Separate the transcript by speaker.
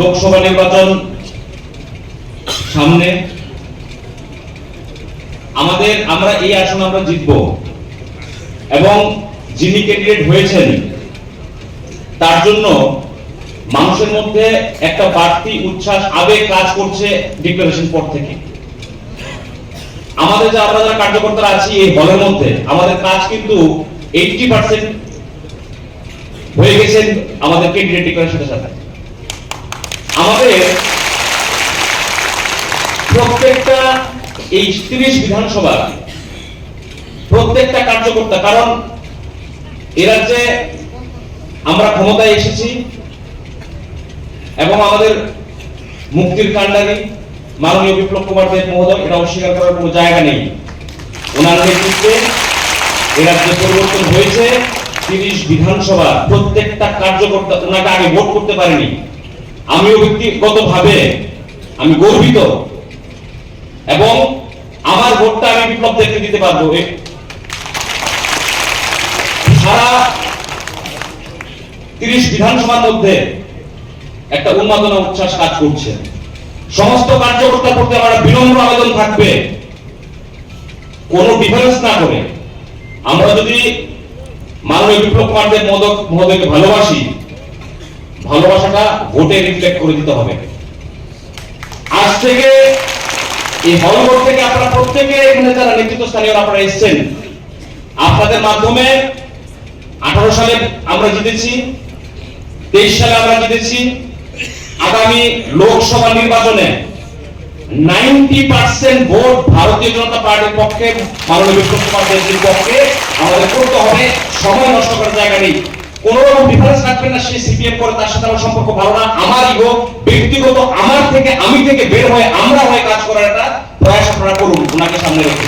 Speaker 1: লোকসভা নির্বাচন সামনে, আমরা এই আসনে আমরা জিতব এবং যিনি ক্যান্ডিডেট হয়েছেন তার জন্য মানুষের মধ্যে একটা বাড়তি উচ্ছ্বাস আবেগ কাজ করছে ডিক্লারেশন পর থেকে। আমরা যারা কার্যকর্তারা আছি এই হলের মধ্যে আমাদের কাজ কিন্তু 80% হয়ে গেছে আমাদের ক্যান্ডিডেট ডিক্লারেশনের সাথে। আমাদের প্রত্যেকটা এই 30 বিধানসভা প্রত্যেকটা কার্যকর্তা, কারণ এ রাজ্যে আমরা ক্ষমতায় এসেছি এবং আমাদের মুক্তির কাণ্ডারী মাননীয় বিপ্লব কুমার দেব মহোদয়, এটা অস্বীকার করার কোনো জায়গা নেই। ওনার নেতৃত্বে এ রাজ্যে পরিবর্তন হয়েছে। 30 বিধানসভা প্রত্যেকটা কার্যকর্তা ওনাকে আগে ভোট করতে পারেনি। আমিও ব্যক্তিগতভাবে আমি গর্বিত এবং আমার ভোটটা আমি বিপ্লব দেখতে দিতে পারবো। সারা 30 বিধানসভার মধ্যে একটা উন্মাদনা উচ্ছ্বাস কাজ করছে। সমস্ত কার্যকর্তার প্রতি আমার বিনম্র আবেদন থাকবে, কোনো ডিফারেন্স না করে আমরা যদি মাননীয় বিপ্লব কুমার দেব মহোদয়কে ভালোবাসি, ভালোবাসাটা ভোটে রিফ্লেক্ট করে দিতে হবে। আজ থেকে এই হলঘর থেকে আপনারা প্রত্যেকে এখানে যারা নেতৃত্ব স্থানীয় আপনারা এসেছেন, আপনাদের মাধ্যমে 18 সালে আমরা জিতেছি, 23 সালে আমরা জিতেছি। আগামী লোকসভা নির্বাচনে 90% ভোট ভারতীয় জনতা পার্টির পক্ষে, মাননীয় বিপ্লব কুমার দেবের পক্ষে আমাদের করতে হবে। সময় নষ্ট করার জায়গা নেই, কোন রকম ডিফারেন্স রাখবেন না। সে সিপিএম করে, তার সাথে আমার সম্পর্ক ভালো না। আমার ইগো ব্যক্তিগত, আমি থেকে বের হয়ে আমরা হয়ে কাজ করার একটা প্রয়াস আপনারা করুন ওনাকে সামনে রেখে।